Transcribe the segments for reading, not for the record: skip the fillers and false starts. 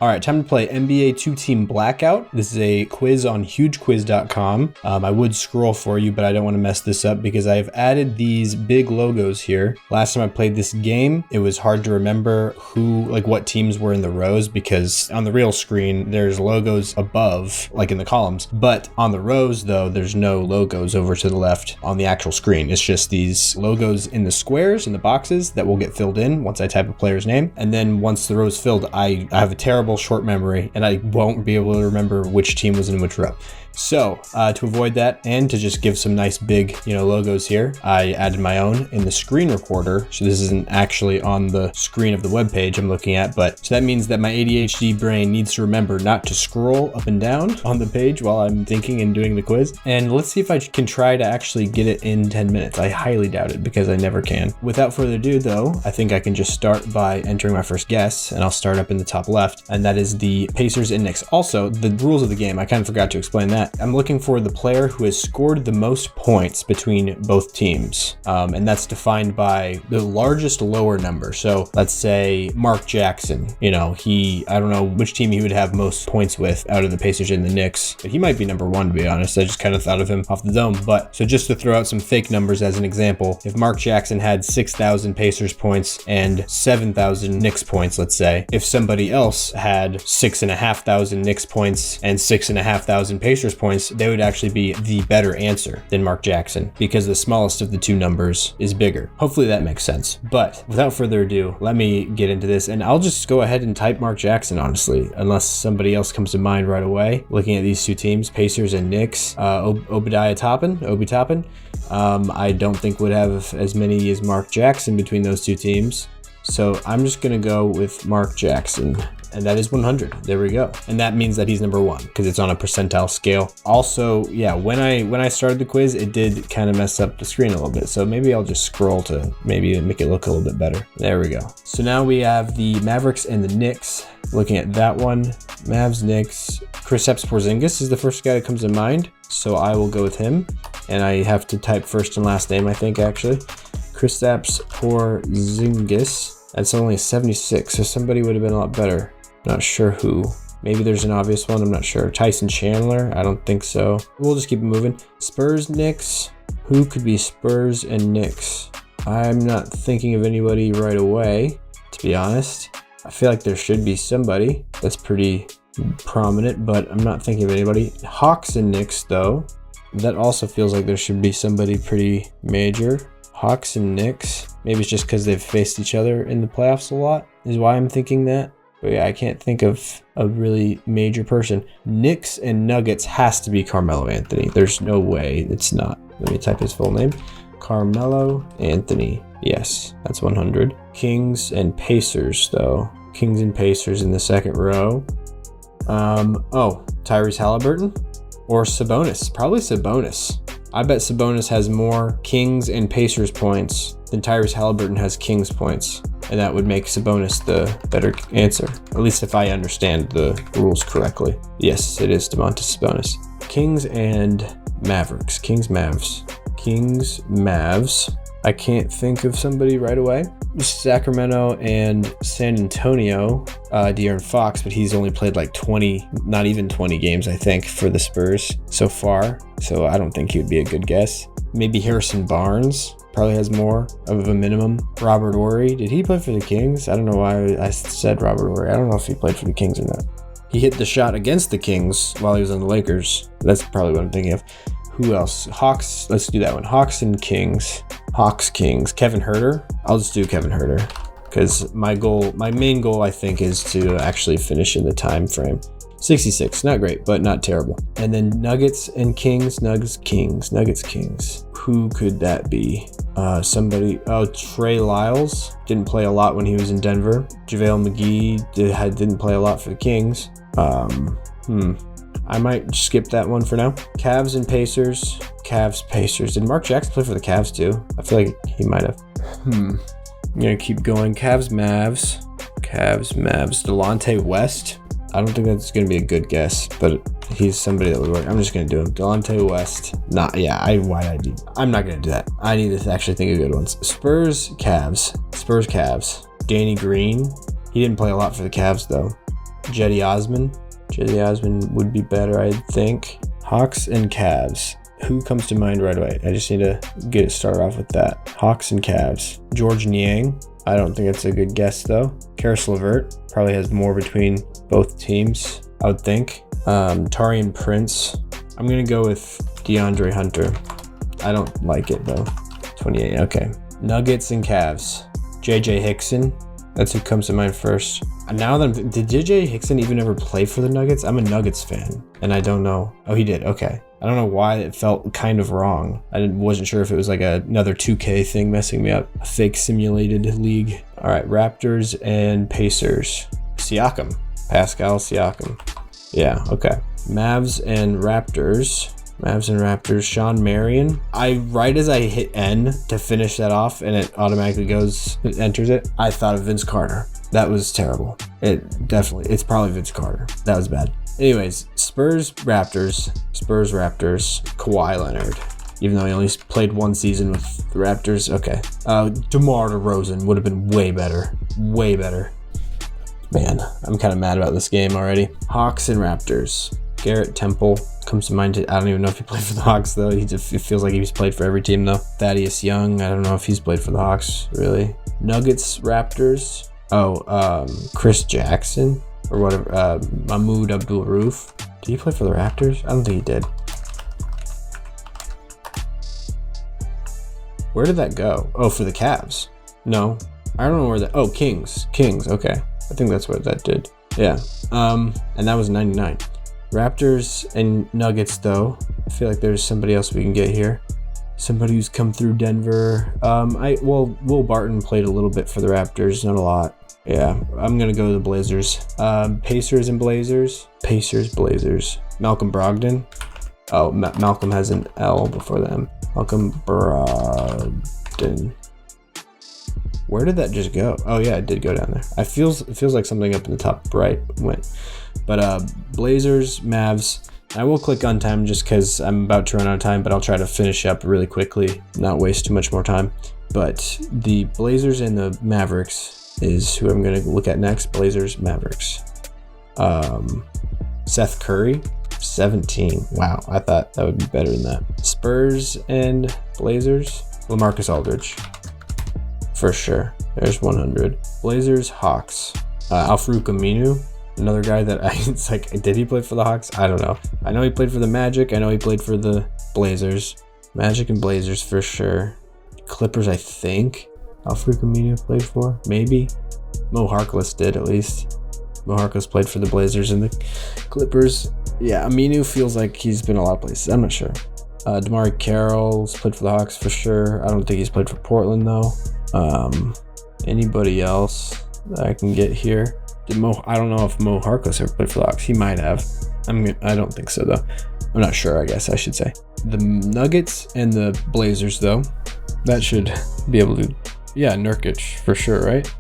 All right, time to play NBA 2-team Blackout. This is a quiz on hugequiz.com. I would scroll for you, but I don't want to mess this up because I've added these big logos here. Last time I played this game, it was hard to remember what teams were in the rows because on the real screen, there's logos above, like in the columns. But on the rows, though, there's no logos over to the left on the actual screen. It's just these logos in the squares, in the boxes that will get filled in once I type a player's name. And then once the row is filled, I have a terrible short memory and I won't be able to remember which team was in which row. So to avoid that and to just give some nice big, logos here, I added my own in the screen recorder. So this isn't actually on the screen of the web page I'm looking at, but so that means that my ADHD brain needs to remember not to scroll up and down on the page while I'm thinking and doing the quiz. And let's see if I can try to actually get it in 10 minutes. I highly doubt it because I never can. Without further ado though, I think I can just start by entering my first guess, and I'll start up in the top left, and that is the Pacers and Knicks. Also, the rules of the game, I kind of forgot to explain that. I'm looking for the player who has scored the most points between both teams. And that's defined by the largest lower number. So let's say Mark Jackson, I don't know which team he would have most points with out of the Pacers and the Knicks, but he might be number one, to be honest. I just kind of thought of him off the dome. But so just to throw out some fake numbers as an example, if Mark Jackson had 6,000 Pacers points and 7,000 Knicks points, let's say, if somebody else had 6,500 Knicks points and 6,500 Pacers points, they would actually be the better answer than Mark Jackson because the smallest of the two numbers is bigger. Hopefully that makes sense. But without further ado, let me get into this, and I'll just go ahead and type Mark Jackson, honestly, unless somebody else comes to mind right away. Looking at these two teams, Pacers and Knicks, Obi Toppin, I don't think would have as many as Mark Jackson between those two teams. So I'm just going to go with Mark Jackson. And that is 100. There we go. And that means that he's number one because it's on a percentile scale. Also, yeah, when I started the quiz, it did kind of mess up the screen a little bit. So maybe I'll just scroll to maybe make it look a little bit better. There we go. So now we have the Mavericks and the Knicks. Looking at that one, Mavs, Knicks. Kristaps Porzingis is the first guy that comes to mind. So I will go with him. And I have to type first and last name, I think, actually. Kristaps Porzingis. That's only 76. So somebody would have been a lot better. Not sure who. Maybe there's an obvious one. I'm not sure. Tyson Chandler? I don't think so. We'll just keep it moving. Spurs, Knicks. Who could be Spurs and Knicks? I'm not thinking of anybody right away, to be honest. I feel like there should be somebody that's pretty prominent, but I'm not thinking of anybody. Hawks and Knicks, though. That also feels like there should be somebody pretty major. Hawks and Knicks. Maybe it's just because they've faced each other in the playoffs a lot, is why I'm thinking that. But yeah, I can't think of a really major person. Knicks and Nuggets has to be Carmelo Anthony. There's no way it's not. Let me type his full name. Carmelo Anthony. Yes, that's 100. Kings and Pacers, though. Kings and Pacers in the second row. Tyrese Halliburton or Sabonis. Probably Sabonis. I bet Sabonis has more Kings and Pacers points than Tyrese Halliburton has Kings points. And that would make Sabonis the better answer. At least if I understand the rules correctly. Yes, it is Domantas Sabonis. Kings and Mavericks. Kings, Mavs. I can't think of somebody right away. Sacramento and San Antonio, De'Aaron Fox, but he's only played like 20, not even 20 games, I think, for the Spurs so far. So I don't think he would be a good guess. Maybe Harrison Barnes. Probably has more of a minimum. Robert Horry. Did he play for the Kings? I don't know why I said Robert Horry. I don't know if he played for the Kings or not. He hit the shot against the Kings while he was on the Lakers. That's probably what I'm thinking of. Who else? Hawks. Let's do that one. Hawks and Kings. Hawks, Kings. Kevin Huerter. I'll just do Kevin Huerter because my main goal, I think, is to actually finish in the time frame. 66, not great, but not terrible. And then Nuggets and Kings. Nuggets, Kings. Who could that be? Trey Lyles. Didn't play a lot when he was in Denver. JaVale McGee didn't play a lot for the Kings. I might skip that one for now. Cavs and Pacers. Cavs, Pacers. Did Mark Jackson play for the Cavs too? I feel like he might have. I'm gonna keep going. Cavs, Mavs. Delonte West. I don't think that's going to be a good guess, but he's somebody that would work. I'm just going to do him. Delonte West. I'm not going to do that. I need to actually think of good ones. Spurs, Cavs. Danny Green. He didn't play a lot for the Cavs, though. Jetty Osman. Jetty Osman would be better, I think. Hawks and Cavs. Who comes to mind right away? I just need to get it started off with that. Hawks and Cavs. George Niang. I don't think that's a good guess though. Karis LeVert probably has more between both teams, I would think. Tarian Prince. I'm gonna go with DeAndre Hunter. I don't like it though. 28, okay. Nuggets and Cavs. JJ Hickson. That's who comes to mind first. Now that did JJ Hickson even ever play for the Nuggets? I'm a Nuggets fan, and I don't know. Oh, he did. Okay. I don't know why it felt kind of wrong. I wasn't sure if it was like another 2K thing messing me up. A fake simulated league. All right, Raptors and Pacers. Siakam. Pascal Siakam. Yeah, okay. Mavs and Raptors. Mavs and Raptors. Sean Marion. Right as I hit N to finish that off and it automatically enters it, I thought of Vince Carter. That was terrible. It's probably Vince Carter. That was bad. Anyways, Spurs, Raptors, Kawhi Leonard. Even though he only played one season with the Raptors. Okay. DeMar DeRozan would have been way better. Way better. Man, I'm kind of mad about this game already. Hawks and Raptors. Garrett Temple comes to mind. I don't even know if he played for the Hawks, though. It feels like he's played for every team, though. Thaddeus Young. I don't know if he's played for the Hawks, really. Nuggets, Raptors. Chris Jackson. Or whatever, Mahmoud Abdul-Rauf. Did he play for the Raptors? I don't think he did. Where did that go? Oh, for the Cavs. No, I don't know where that. Oh, Kings. Okay, I think that's what that did. Yeah. And that was 99. Raptors and Nuggets, though. I feel like there's somebody else we can get here. Somebody who's come through Denver. Will Barton played a little bit for the Raptors, not a lot. Yeah, I'm going to go to the Blazers. Pacers and Blazers. Blazers. Malcolm Brogdon. Oh, Malcolm has an L before the M. Malcolm Brogdon. Where did that just go? Oh, yeah, it did go down there. It feels like something up in the top right went. But Blazers, Mavs. I will click on time just because I'm about to run out of time, but I'll try to finish up really quickly, not waste too much more time. But the Blazers and the Mavericks is who I'm going to look at next. Blazers, Mavericks. Seth Curry, 17. Wow, I thought that would be better than that. Spurs and Blazers. LaMarcus Aldridge. For sure. There's 100. Blazers, Hawks. Al-Farouq Aminu. Another guy that it's like, did he play for the Hawks? I don't know. I know he played for the Magic. I know he played for the Blazers. Magic and Blazers for sure. Clippers, I think. Al-Farouq Aminu played for, maybe. Mo Harkless did, at least. Mo Harkless played for the Blazers and the Clippers. Yeah, Aminu feels like he's been a lot of places. I'm not sure. DeMar Carroll's played for the Hawks for sure. I don't think he's played for Portland, though. Anybody else that I can get here? I don't know if Mo Harkless ever played for the Hawks. He might have. I don't think so, though. I'm not sure, I guess I should say. The Nuggets and the Blazers, though, that should be able to... Yeah, Nurkic for sure, right?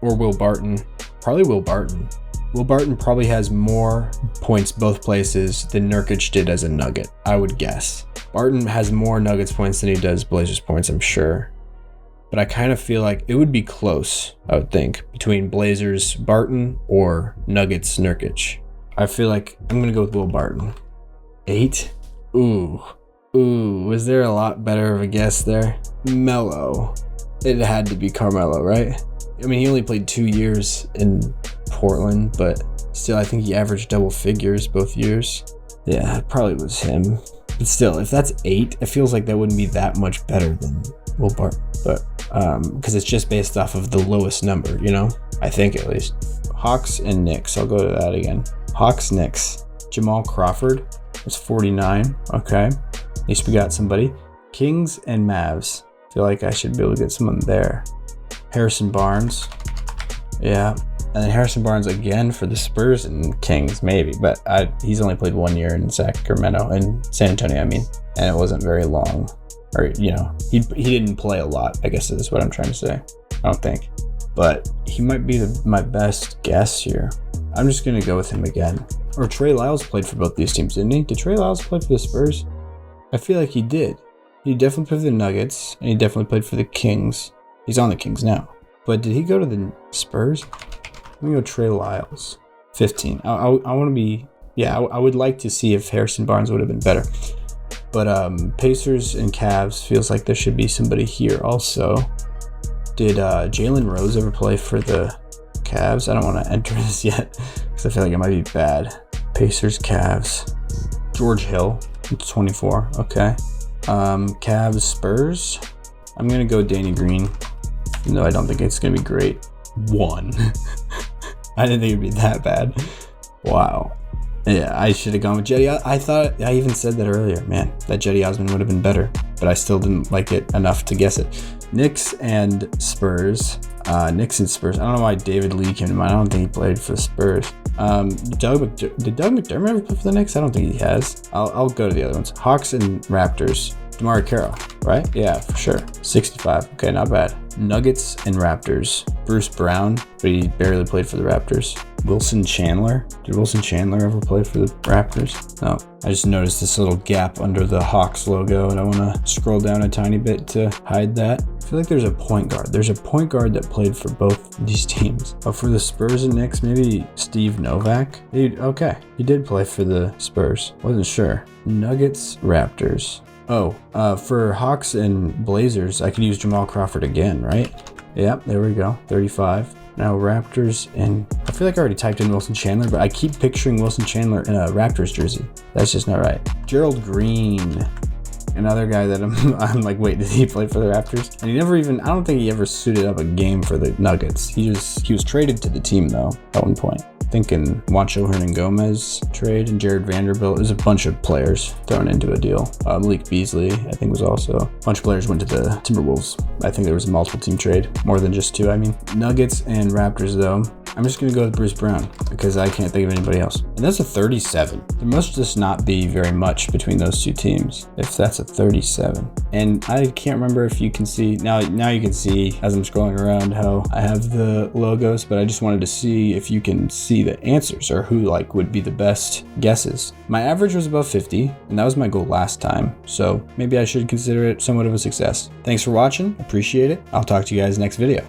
Or Will Barton. Probably Will Barton. Will Barton probably has more points both places than Nurkic did as a Nugget, I would guess. Barton has more Nuggets points than he does Blazers points, I'm sure. But I kind of feel like it would be close, I would think, between Blazers Barton or Nuggets Nurkic. I feel like I'm going to go with Will Barton. 8? Ooh, was there a lot better of a guess there? Melo. It had to be Carmelo, right? I mean, he only played 2 years in Portland, but still, I think he averaged double figures both years. Yeah, it probably was him. But still, if that's 8, it feels like that wouldn't be that much better than Will Barton. But, because it's just based off of the lowest number, you know? I think at least. Hawks and Knicks. I'll go to that again. Hawks, Knicks. Jamal Crawford was 49. Okay. At least we got somebody. Kings and Mavs. Feel like I should be able to get someone there. Harrison Barnes. Yeah. And then Harrison Barnes again for the Spurs and Kings, maybe. But he's only played 1 year in Sacramento, in San Antonio, I mean. And it wasn't very long. Or, you know, he didn't play a lot, I guess is what I'm trying to say. I don't think. But he might be my best guess here. I'm just going to go with him again. Or Trey Lyles played for both these teams, didn't he? Did Trey Lyles play for the Spurs? I feel like he did. He definitely played for the Nuggets, and he definitely played for the Kings. He's on the Kings now. But did he go to the Spurs? Let me go Trey Lyles. 15. I want to be, yeah, I would like to see if Harrison Barnes would have been better. But Pacers and Cavs feels like there should be somebody here also. Did Jalen Rose ever play for the Cavs? I don't want to enter this yet because I feel like it might be bad. Pacers, Cavs. George Hill, 24. Okay. Cavs, Spurs. I'm going to go Danny Green, even though I don't think it's going to be great. 1. I didn't think it'd be that bad. Wow. Yeah, I should have gone with Jetty. I thought, I even said that earlier, man, that Jetty Osman would have been better, but I still didn't like it enough to guess it. Knicks and Spurs. Knicks and Spurs. I don't know why David Lee came to mind. I don't think he played for the Spurs. Did Doug McDermott ever play for the Knicks? I don't think he has. I'll go to the other ones. Hawks and Raptors. DeMar Carroll, right? Yeah, for sure. 65. Okay, not bad. Nuggets and Raptors. Bruce Brown, but he barely played for the Raptors. Wilson Chandler. Did Wilson Chandler ever play for the Raptors? No. I just noticed this little gap under the Hawks logo, and I want to scroll down a tiny bit to hide that. I feel like there's a point guard. There's a point guard that played for both these teams. Oh, for the Spurs and Knicks, maybe Steve Novak? Okay, he did play for the Spurs. Wasn't sure. Nuggets, Raptors. Oh, for Hawks and Blazers, I could use Jamal Crawford again, right? Yep, there we go. 35. Now Raptors, and I feel like I already typed in Wilson Chandler, but I keep picturing Wilson Chandler in a Raptors jersey. That's just not right. Gerald Green, another guy that I'm like, wait, did he play for the Raptors? And he never even, I don't think he ever suited up a game for the Nuggets. He was traded to the team though at one point. Thinking Juancho Hernan-Gomez trade and Jared Vanderbilt. There's a bunch of players thrown into a deal. Malik Beasley, I think, was also. A bunch of players went to the Timberwolves. I think there was a multiple team trade, more than just 2, I mean. Nuggets and Raptors, though. I'm just going to go with Bruce Brown because I can't think of anybody else. And that's a 37. There must just not be very much between those two teams if that's a 37. And I can't remember if you can see, now you can see as I'm scrolling around how I have the logos, but I just wanted to see if you can see the answers or who like would be the best guesses. My average was above 50, and that was my goal last time. So maybe I should consider it somewhat of a success. Thanks for watching. Appreciate it. I'll talk to you guys next video.